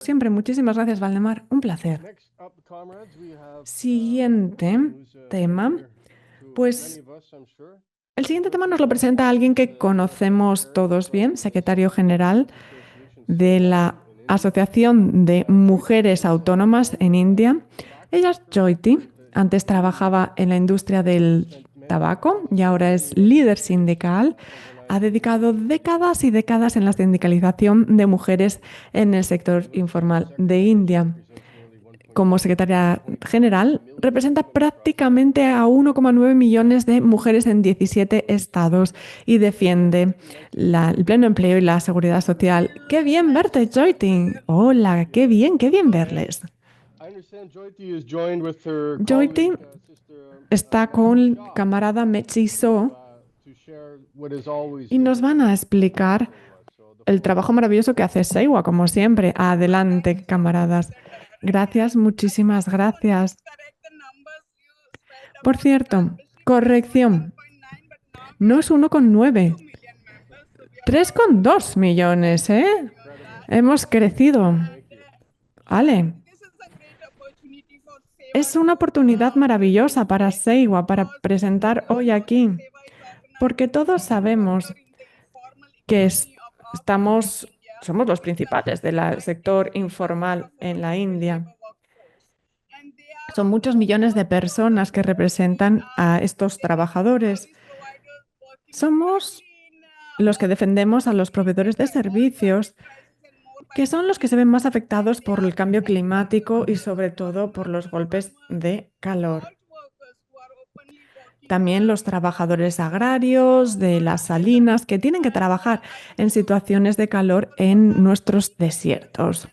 Siempre, muchísimas gracias, Valdemar. Un placer. Siguiente tema. Pues el siguiente tema nos lo presenta alguien que conocemos todos bien, secretario general de la Asociación de Mujeres Autónomas en India. Ella es Jyoti. Antes trabajaba en la industria del tabaco y ahora es líder sindical. Ha dedicado décadas y décadas en la sindicalización de mujeres en el sector informal de India. Como secretaria general, representa prácticamente a 1,9 millones de mujeres en 17 estados y defiende el pleno empleo y la seguridad social. ¡Qué bien verte, Jyoti! Hola, qué bien verles. Jyoti está con camarada Mechi So y nos van a explicar el trabajo maravilloso que hace Seiwa, como siempre. Adelante, camaradas. Gracias, muchísimas gracias. Por cierto, corrección, no es 1,9, 3,2 millones, ¿eh? Hemos crecido. Ale, es una oportunidad maravillosa para Seiwa para presentar hoy aquí, porque todos sabemos que somos los principales del sector informal en la India. Son muchos millones de personas que representan a estos trabajadores. Somos los que defendemos a los proveedores de servicios, que son los que se ven más afectados por el cambio climático y sobre todo por los golpes de calor. También los trabajadores agrarios de las salinas que tienen que trabajar en situaciones de calor en nuestros desiertos.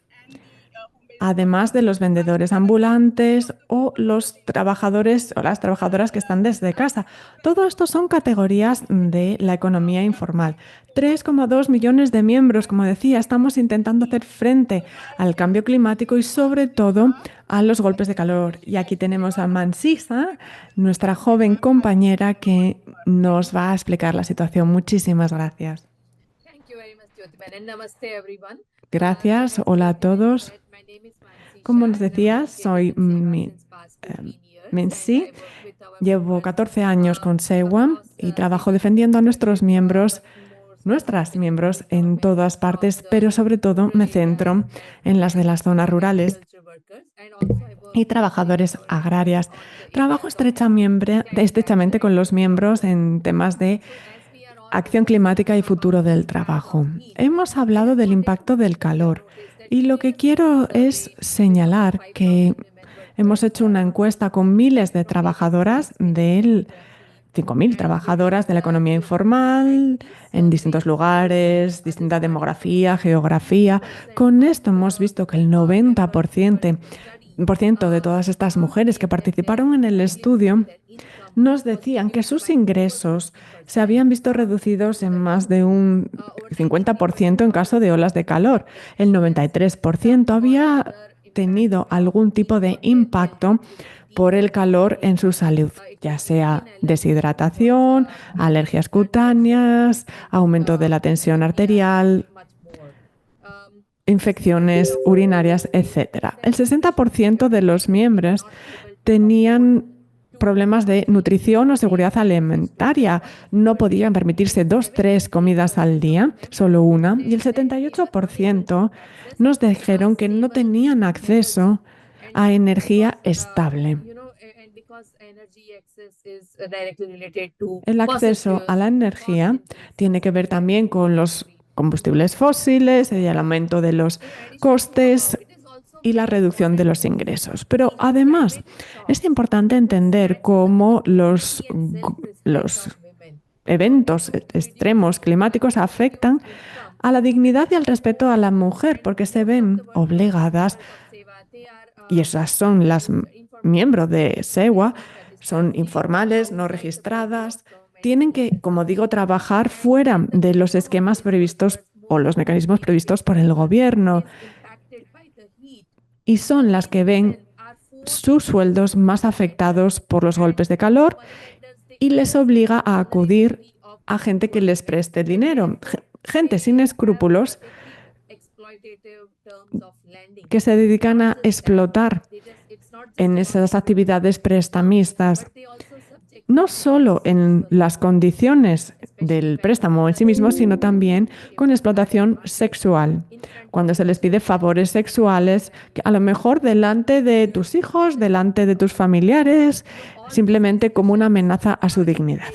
Además de los vendedores ambulantes o los trabajadores o las trabajadoras que están desde casa. Todo esto son categorías de la economía informal. 3,2 millones de miembros, como decía, estamos intentando hacer frente al cambio climático y sobre todo a los golpes de calor. Y aquí tenemos a Mansisa, nuestra joven compañera, que nos va a explicar la situación. Muchísimas gracias. Gracias, hola a todos. Como les decía, soy Minsi. Llevo 14 años con Seiwa y trabajo defendiendo a nuestras miembros en todas partes, pero sobre todo me centro en las de las zonas rurales y trabajadores agrarias. Trabajo estrechamente con los miembros en temas de acción climática y futuro del trabajo. Hemos hablado del impacto del calor y lo que quiero es señalar que hemos hecho una encuesta con miles de trabajadoras 5.000 trabajadoras de la economía informal en distintos lugares, distinta demografía, geografía. Con esto hemos visto que el 90% de todas estas mujeres que participaron en el estudio nos decían que sus ingresos se habían visto reducidos en más de un 50% en caso de olas de calor. El 93% había tenido algún tipo de impacto por el calor en su salud, ya sea deshidratación, alergias cutáneas, aumento de la tensión arterial, infecciones urinarias, etc. El 60% de los miembros tenían problemas de nutrición o seguridad alimentaria. No podían permitirse 2, 3 comidas al día, solo una. Y el 78% nos dijeron que no tenían acceso a energía estable. El acceso a la energía tiene que ver también con los combustibles fósiles, el aumento de los costes y la reducción de los ingresos. Pero además es importante entender cómo los eventos extremos climáticos afectan a la dignidad y al respeto a la mujer, porque se ven obligadas, y esas son las miembros de Seiwa, son informales, no registradas, tienen que, como digo, trabajar fuera de los esquemas previstos o los mecanismos previstos por el gobierno. Y son las que ven sus sueldos más afectados por los golpes de calor y les obliga a acudir a gente que les preste dinero, gente sin escrúpulos que se dedican a explotar en esas actividades prestamistas, no solo en las condiciones del préstamo en sí mismo, sino también con explotación sexual. Cuando se les pide favores sexuales, que a lo mejor delante de tus hijos, delante de tus familiares, simplemente como una amenaza a su dignidad.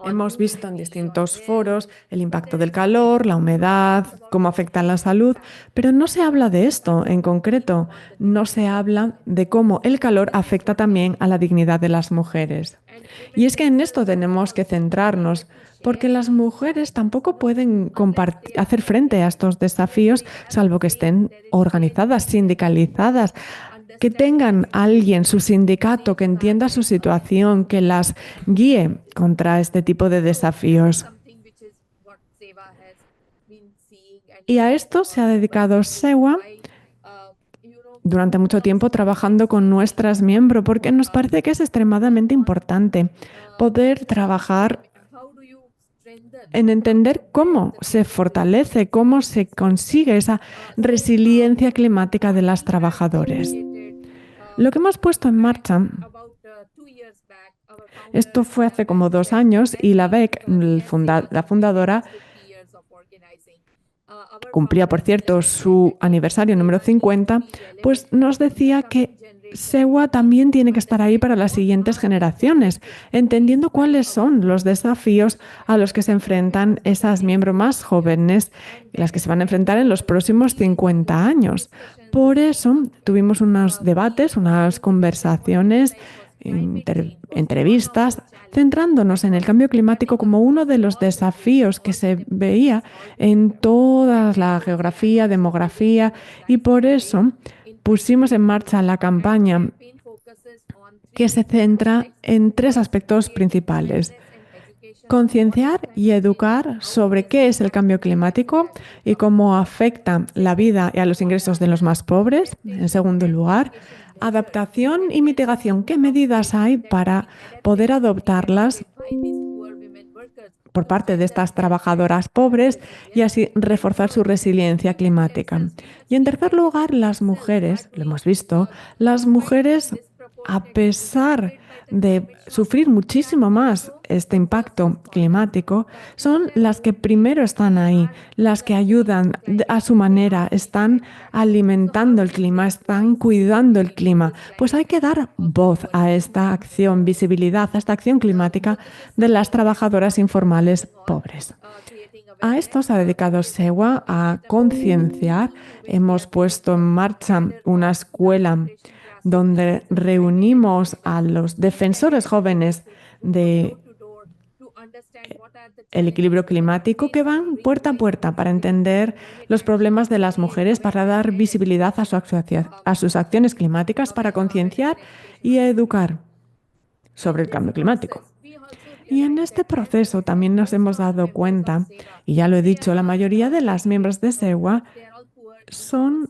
Hemos visto en distintos foros el impacto del calor, la humedad, cómo afecta la salud, pero no se habla de esto en concreto. No se habla de cómo el calor afecta también a la dignidad de las mujeres. Y es que en esto tenemos que centrarnos, porque las mujeres tampoco pueden hacer frente a estos desafíos, salvo que estén organizadas, sindicalizadas, que tengan alguien, su sindicato, que entienda su situación, que las guíe contra este tipo de desafíos. Y a esto se ha dedicado SEWA durante mucho tiempo trabajando con nuestras miembros, porque nos parece que es extremadamente importante poder trabajar en entender cómo se fortalece, cómo se consigue esa resiliencia climática de las trabajadoras. Lo que hemos puesto en marcha, esto fue hace como 2 años y la BEC, la fundadora, cumplía, por cierto, su aniversario número 50, pues nos decía que SEWA también tiene que estar ahí para las siguientes generaciones, entendiendo cuáles son los desafíos a los que se enfrentan esas miembros más jóvenes, las que se van a enfrentar en los próximos 50 años. Por eso tuvimos unos debates, unas conversaciones, entrevistas, centrándonos en el cambio climático como uno de los desafíos que se veía en toda la geografía, demografía, y por eso pusimos en marcha la campaña que se centra en 3 aspectos principales: concienciar y educar sobre qué es el cambio climático y cómo afecta la vida y a los ingresos de los más pobres. En segundo lugar, adaptación y mitigación. ¿Qué medidas hay para poder adoptarlas por parte de estas trabajadoras pobres y así reforzar su resiliencia climática? Y en tercer lugar, las mujeres, lo hemos visto, las mujeres, a pesar de sufrir muchísimo más este impacto climático, son las que primero están ahí, las que ayudan a su manera, están alimentando el clima, están cuidando el clima. Pues hay que dar voz a esta acción, visibilidad, a esta acción climática de las trabajadoras informales pobres. A esto se ha dedicado SEWA, a concienciar. Hemos puesto en marcha una escuela donde reunimos a los defensores jóvenes del equilibrio climático, que van puerta a puerta para entender los problemas de las mujeres, para dar visibilidad a sus acciones climáticas, para concienciar y educar sobre el cambio climático. Y en este proceso también nos hemos dado cuenta, y ya lo he dicho, la mayoría de las miembros de SEWA son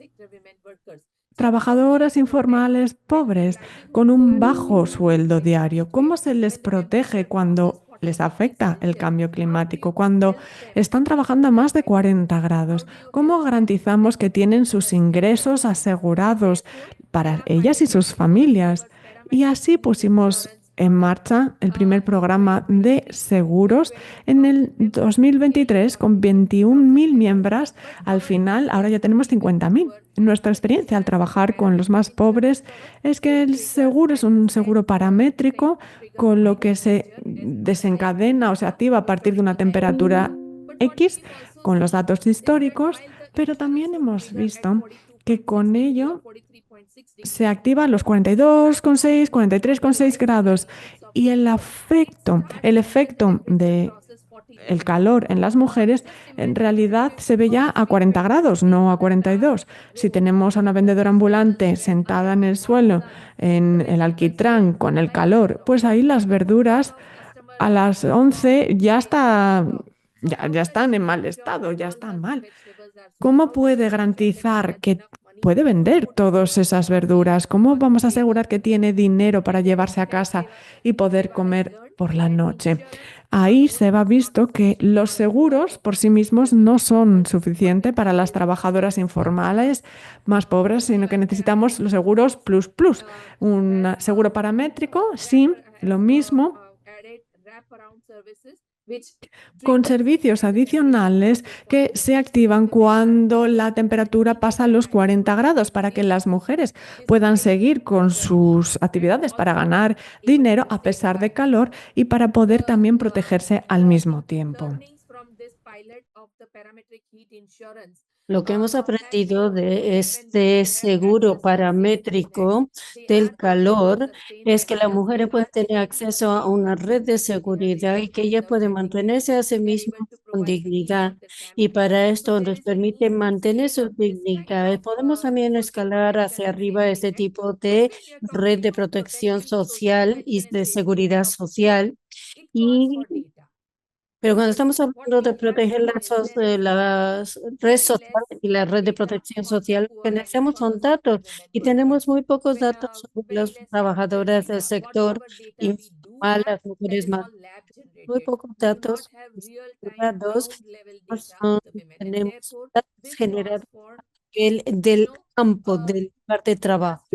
trabajadoras informales pobres con un bajo sueldo diario. ¿Cómo se les protege cuando les afecta el cambio climático, cuando están trabajando a más de 40 grados? ¿Cómo garantizamos que tienen sus ingresos asegurados para ellas y sus familias? Y así pusimos en marcha el primer programa de seguros en el 2023 con 21.000 miembros. Al final, ahora ya tenemos 50.000. Nuestra experiencia al trabajar con los más pobres es que el seguro es un seguro paramétrico, con lo que se desencadena o se activa a partir de una temperatura X, con los datos históricos, pero también hemos visto que con ello se activa a los 42,6, 43,6 grados, y el efecto del calor en las mujeres en realidad se ve ya a 40 grados, no a 42. Si tenemos a una vendedora ambulante sentada en el suelo, en el alquitrán con el calor, pues ahí las verduras a las 11 ya están en mal estado, ya están mal. ¿Cómo puede garantizar que puede vender todas esas verduras. ¿Cómo vamos a asegurar que tiene dinero para llevarse a casa y poder comer por la noche? Ahí se va visto que los seguros por sí mismos no son suficientes para las trabajadoras informales más pobres, sino que necesitamos los seguros plus plus. Un seguro paramétrico, sí, lo mismo con servicios adicionales que se activan cuando la temperatura pasa a los 40 grados para que las mujeres puedan seguir con sus actividades para ganar dinero a pesar de calor y para poder también protegerse al mismo tiempo. Lo que hemos aprendido de este seguro paramétrico del calor es que las mujeres pueden tener acceso a una red de seguridad y que ellas pueden mantenerse a sí mismas con dignidad. Y para esto nos permite mantener su dignidad. Podemos también escalar hacia arriba este tipo de red de protección social y de seguridad social. Y pero cuando estamos hablando de proteger las redes sociales y la red de protección social, lo que necesitamos son datos y tenemos muy pocos datos sobre las trabajadoras del sector informal, las mujeres más, muy pocos datos estructurados, tenemos datos generados del campo, del lugar de trabajo.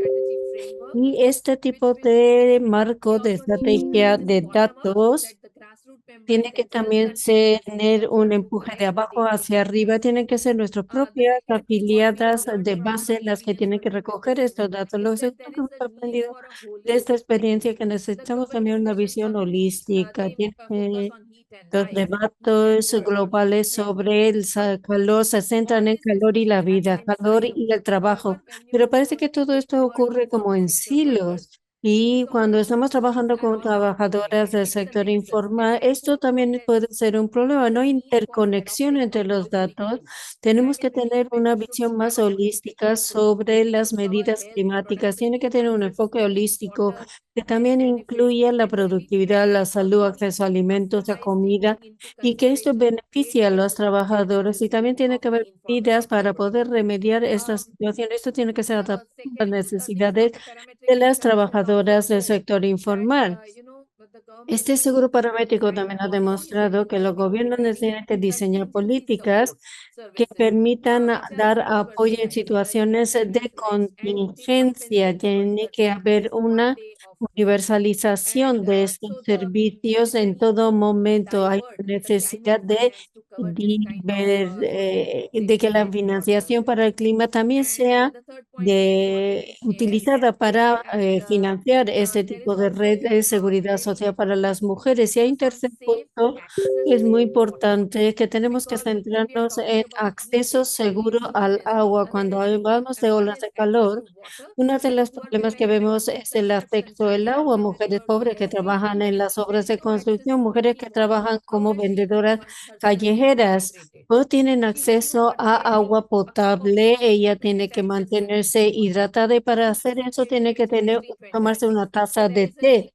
Y este tipo de marco de estrategia de datos tiene que también tener un empuje de abajo hacia arriba. Tienen que ser nuestras propias afiliadas de base las que tienen que recoger estos datos. Lo segundo que hemos aprendido de esta experiencia es que necesitamos también una visión holística. Los debates globales sobre el calor se centran en calor y la vida, calor y el trabajo, pero parece que todo esto ocurre como en silos. Y cuando estamos trabajando con trabajadoras del sector informal, esto también puede ser un problema. No hay interconexión entre los datos. Tenemos que tener una visión más holística sobre las medidas climáticas. Tiene que tener un enfoque holístico que también incluya la productividad, la salud, acceso a alimentos, a comida, y que esto beneficie a los trabajadores. Y también tiene que haber medidas para poder remediar esta situación. Esto tiene que ser adaptado a las necesidades de las trabajadoras del sector informal. Este seguro paramétrico también ha demostrado que los gobiernos necesitan que diseñar políticas que permitan dar apoyo en situaciones de contingencia. Tiene que haber una universalización de estos servicios en todo momento. Hay necesidad de que la financiación para el clima también sea utilizada para financiar este tipo de red de seguridad social para las mujeres. Y hay un tercer punto que es muy importante, que tenemos que centrarnos en acceso seguro al agua. Cuando hablamos de olas de calor, uno de los problemas que vemos es el acceso al agua. Mujeres pobres que trabajan en las obras de construcción, mujeres que trabajan como vendedoras callejeras, no tienen acceso a agua potable. Ella tiene que mantenerse hidratada y para hacer eso tiene que tomarse una taza de té.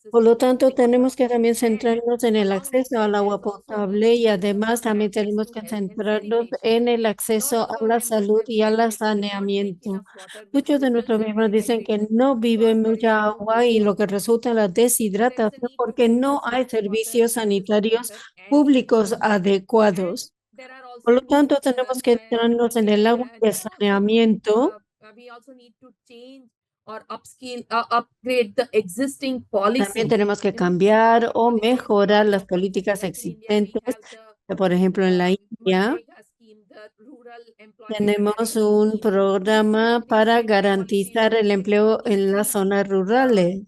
Por lo tanto, tenemos que también centrarnos en el acceso al agua potable y además también tenemos que centrarnos en el acceso a la salud y al saneamiento. Muchos de nuestros miembros dicen que no viven mucha agua y lo que resulta es la deshidratación porque no hay servicios sanitarios públicos adecuados. Por lo tanto, tenemos que centrarnos en el agua y el saneamiento. También tenemos que cambiar o mejorar las políticas existentes. Por ejemplo, en la India tenemos un programa para garantizar el empleo en las zonas rurales.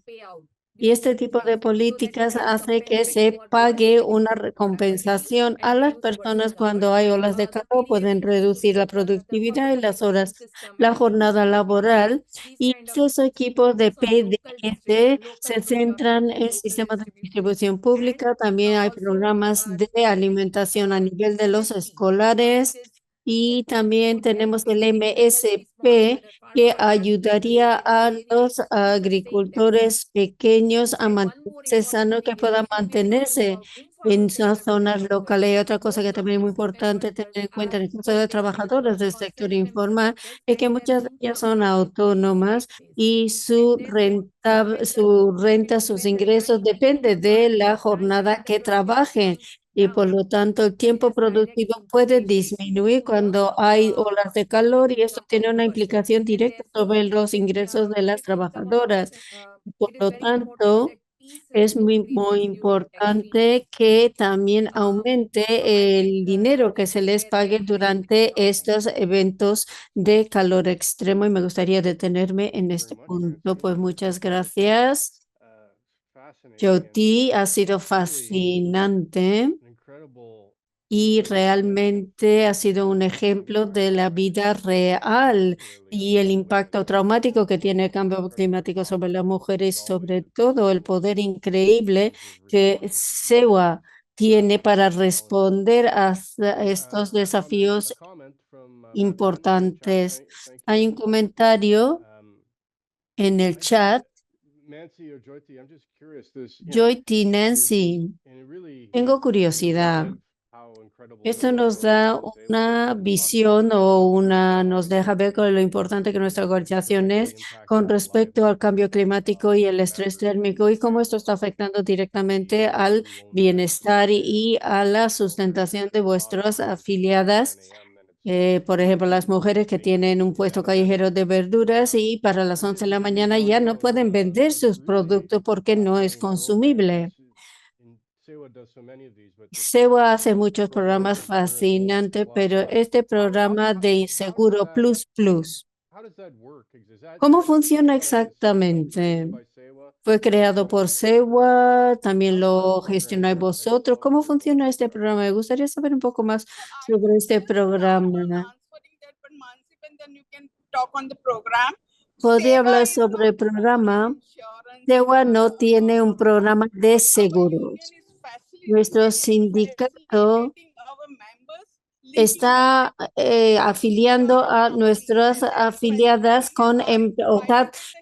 Y este tipo de políticas hace que se pague una recompensación a las personas cuando hay olas de calor, pueden reducir la productividad y las horas, la jornada laboral. Y esos equipos de PDS se centran en sistemas de distribución pública. También hay programas de alimentación a nivel de los escolares Y también tenemos el MSP que ayudaría a los agricultores pequeños a mantenerse sanos, que puedan mantenerse en sus zonas locales. Y otra cosa que también es muy importante tener en cuenta en el caso de trabajadoras del sector informal es que muchas de ellas son autónomas y su renta, sus ingresos depende de la jornada que trabajen y por lo tanto el tiempo productivo puede disminuir cuando hay olas de calor y esto tiene una implicación directa sobre los ingresos de las trabajadoras. Por lo tanto, es muy importante que también aumente el dinero que se les pague durante estos eventos de calor extremo y me gustaría detenerme en este punto. Pues muchas gracias. Jyoti, ha sido fascinante y realmente ha sido un ejemplo de la vida real y el impacto traumático que tiene el cambio climático sobre las mujeres, sobre todo el poder increíble que SEWA tiene para responder a estos desafíos importantes. Hay un comentario en el chat. Joy Nancy, tengo curiosidad. Esto nos da una visión nos deja ver con lo importante que nuestra organización es con respecto al cambio climático y el estrés térmico y cómo esto está afectando directamente al bienestar y a la sustentación de vuestras afiliadas. Por ejemplo, las mujeres que tienen un puesto callejero de verduras y para las 11 de la mañana ya no pueden vender sus productos porque no es consumible. SEWA hace muchos programas fascinantes, pero este programa de Seguro Plus Plus, ¿cómo funciona exactamente? ¿Fue creado por SEWA? ¿También lo gestionáis vosotros? ¿Cómo funciona este programa? Me gustaría saber un poco más sobre este programa. ¿Podría hablar sobre el programa? SEWA no tiene un programa de seguros. Nuestro sindicato está afiliando a nuestras afiliadas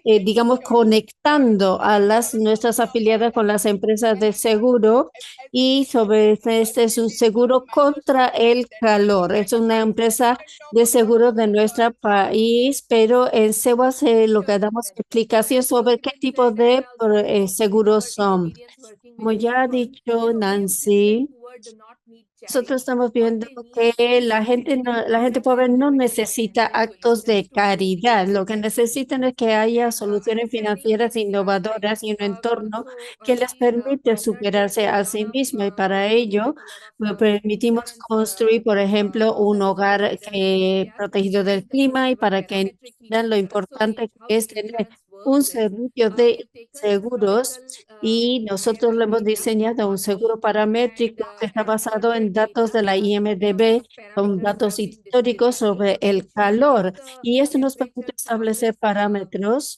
digamos, conectando a nuestras afiliadas con las empresas de seguro y sobre este es un seguro contra el calor. Es una empresa de seguro de nuestro país, pero en SEWA lo que damos explicación sobre qué tipo de seguros son. Como ya ha dicho Nancy, nosotros estamos viendo que la gente pobre no necesita actos de caridad. Lo que necesitan es que haya soluciones financieras innovadoras y un entorno que les permite superarse a sí mismos. Y para ello, permitimos construir, por ejemplo, un hogar protegido del clima y para que entiendan lo importante que es tener un servicio de seguros y nosotros le hemos diseñado un seguro paramétrico que está basado en datos de la IMDb, con datos históricos sobre el calor. Y esto nos permite establecer parámetros.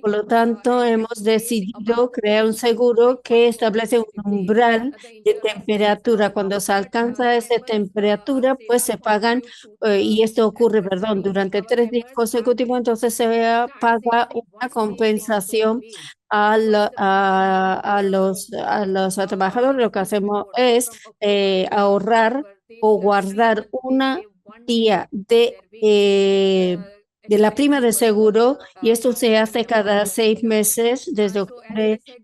Por lo tanto, hemos decidido crear un seguro que establece un umbral de temperatura. Cuando se alcanza esa temperatura, pues se pagan, y esto ocurre, perdón, durante 3 días consecutivos, entonces se paga una compensación a los trabajadores. Lo que hacemos es ahorrar o guardar una día de la prima de seguro y esto se hace cada 6 meses,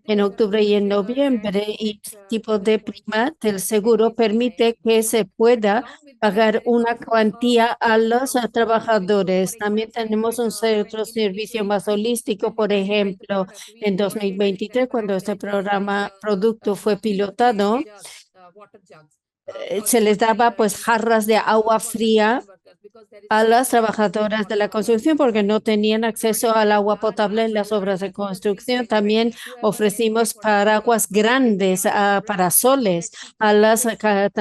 en octubre y en noviembre. Y este tipo de prima del seguro permite que se pueda pagar una cuantía a los trabajadores. También tenemos otro servicio más holístico, por ejemplo, en 2023, cuando este producto fue pilotado, se les daba pues jarras de agua fría a las trabajadoras de la construcción porque no tenían acceso al agua potable en las obras de construcción. También ofrecimos paraguas grandes, parasoles a las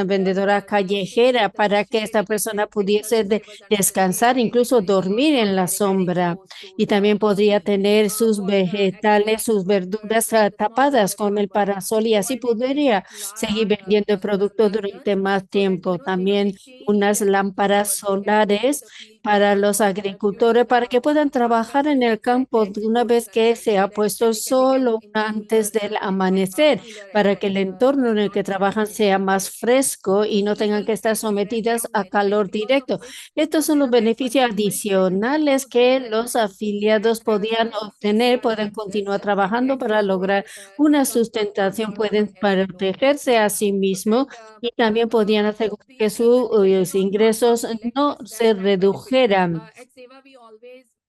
vendedora callejera para que esta persona pudiese descansar, incluso dormir en la sombra. Y también podría tener sus vegetales, sus verduras tapadas con el parasol y así podría seguir vendiendo el producto durante más tiempo. También unas lámparas solares para los agricultores para que puedan trabajar en el campo una vez que se ha puesto el sol o antes del amanecer, para que el entorno en el que trabajan sea más fresco y no tengan que estar sometidas a calor directo. Estos son los beneficios adicionales que los afiliados podían obtener, pueden continuar trabajando para lograr una sustentación, pueden protegerse a sí mismos y también podían asegurar que sus ingresos no se redujeran.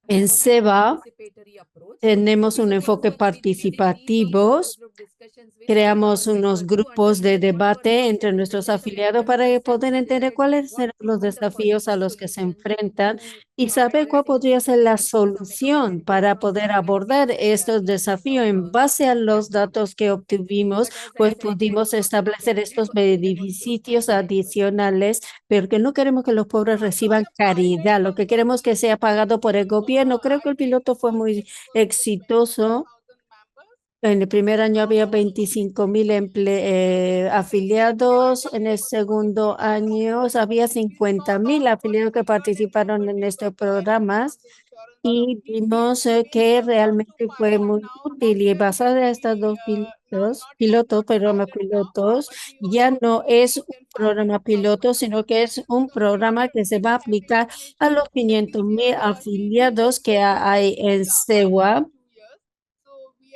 En SEBA tenemos un enfoque participativo. Creamos unos grupos de debate entre nuestros afiliados para poder entender cuáles serán los desafíos a los que se enfrentan y saber cuál podría ser la solución para poder abordar estos desafíos. En base a los datos que obtuvimos, pues pudimos establecer estos beneficios adicionales, pero que no queremos que los pobres reciban caridad, lo que queremos que sea pagado por el gobierno. Creo que el piloto fue muy exitoso. En el primer año había 25,000 afiliados. En el segundo año había 50,000 afiliados que participaron en estos programas y vimos que realmente fue muy útil y basada en estos dos programas pilotos, ya no es un programa piloto, sino que es un programa que se va a aplicar a los 500,000 afiliados que hay en SEWA.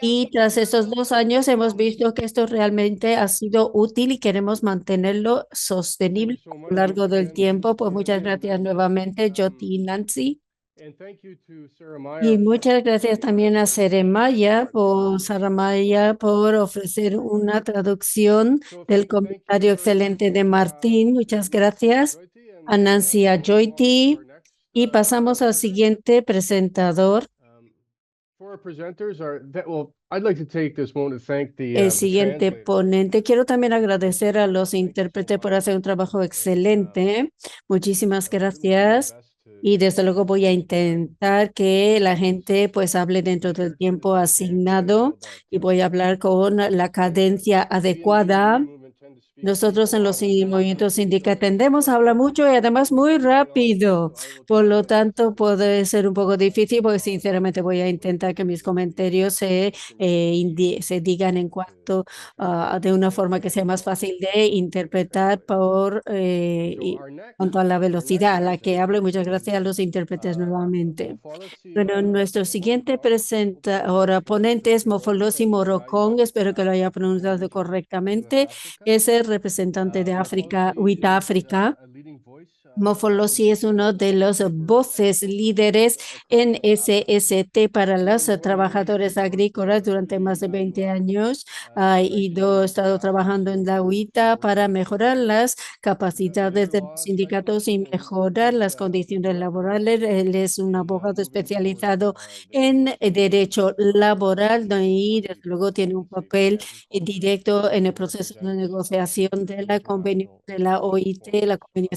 Y tras estos 2 años hemos visto que esto realmente ha sido útil y queremos mantenerlo sostenible a lo largo del tiempo. Pues muchas gracias nuevamente, Jyoti y Nancy. Y muchas gracias también a Saramaya por ofrecer una traducción del comentario excelente de Martín. Muchas gracias a Nancy y a Jyoti. Y pasamos al siguiente presentador. El siguiente ponente. Quiero también agradecer a los intérpretes por hacer un trabajo excelente. Muchísimas gracias. Y desde luego voy a intentar que la gente pues hable dentro del tiempo asignado y voy a hablar con la cadencia adecuada. Nosotros en los movimientos sindicales tendemos a hablar mucho y además muy rápido. Por lo tanto, puede ser un poco difícil porque sinceramente voy a intentar que mis comentarios se digan en cuanto de una forma que sea más fácil de interpretar cuanto a la velocidad a la que hablo. Muchas gracias a los intérpretes nuevamente. Bueno, nuestro siguiente ponente es Mofolosi Morocón, espero que lo haya pronunciado correctamente, es el representante de África, WITA África. Mofolosi es uno de los voces líderes en SST para los trabajadores agrícolas durante más de 20 años. Ha estado trabajando en la UITA para mejorar las capacidades de los sindicatos y mejorar las condiciones laborales. Él es un abogado especializado en derecho laboral y desde luego tiene un papel directo en el proceso de negociación de la convenio de la OIT, la convenio